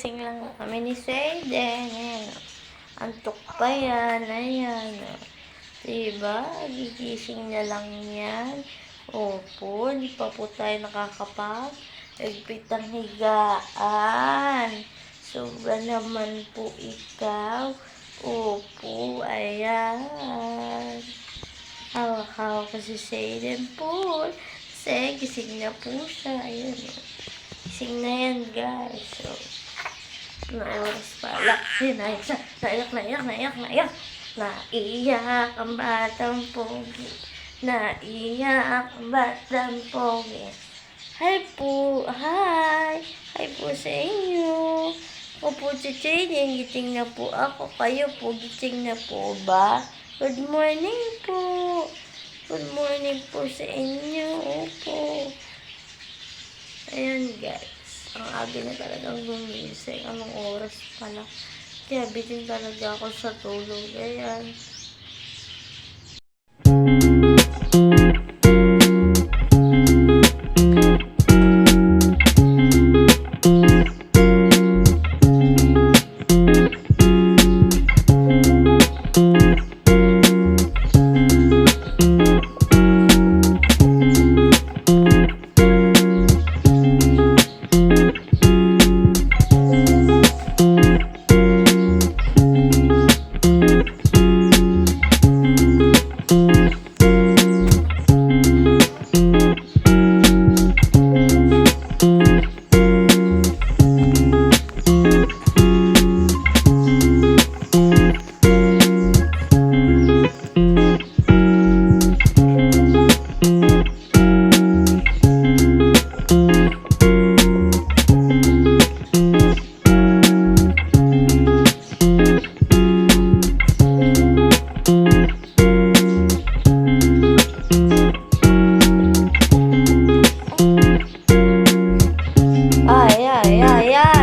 Kagising lang kami ni Sayden. Ayan, antok pa yan. Ayan, diba? Gigising na lang yan. Opo, hindi pa po tayo nakakapag-egpit ang higaan. Sobra naman po ikaw. Opo, ayan. Hawak-hawak ko si Sayden po. Kasi gising na po siya. Ayan, gising na yan, guys. So, na oras pala. Naiyak siya. Naiyak. Naiyak ang batang pogi. Naiyak ang batang pogi. Hi po. Hi. Hi po sa inyo. Opo, Chiching. Giting na po ako. Kayo po, giting na po ba? Good morning po. Good morning po sa inyo. Opo. Ayan, guys. Ang aga na talagang gumising. Anong oras pala? Kaya bitin talaga ako sa tulog. Ayan.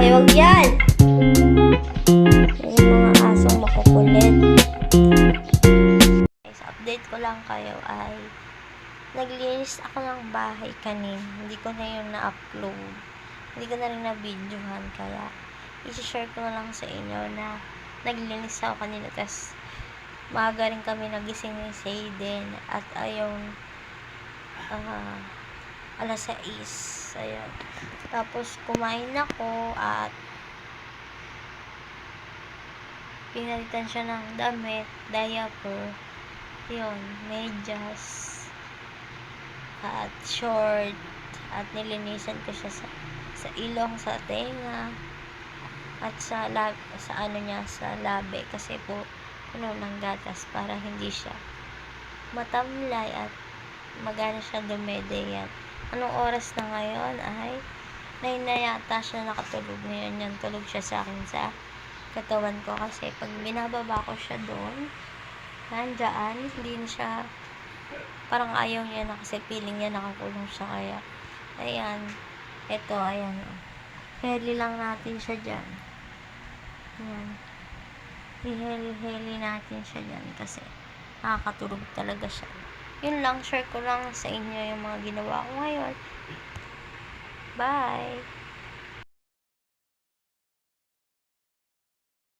Huwag yan! Yung mga asong makukulit. Sa update ko lang kayo ay naglinis ako ng bahay kanin. Hindi ko na yun na-upload. Hindi ko na rin na-videohan. Kaya isi-share ko na lang sa inyo na naglinis ako kanina. Tapos maaga rin kami nagising ni Sayden. At ayong alas 6. Ayan. Tapos kumain ako at pinalitan siya ng damit, diaper, yun, medyas, at short, at nilinisan ko siya sa ilong, sa tenga, at sa labi, kasi po puno ng gatas para hindi siya matamlay at magana siya dumede yan. Anong oras na ngayon ay 9 na yata siya nakatulog ngayon. Yan, tulog siya sa akin sa katawan ko kasi pag binababa ko siya doon, nandyan, hindi na siya, parang ayaw niya na kasi feeling niya nakakulong siya. Kaya, ayan, eto, ayan, heli lang natin siya dyan. Ayan, iheli natin siya dyan kasi nakakatulog talaga siya. Yun lang, share ko lang sa inyo yung mga ginawa ko ngayon. Bye!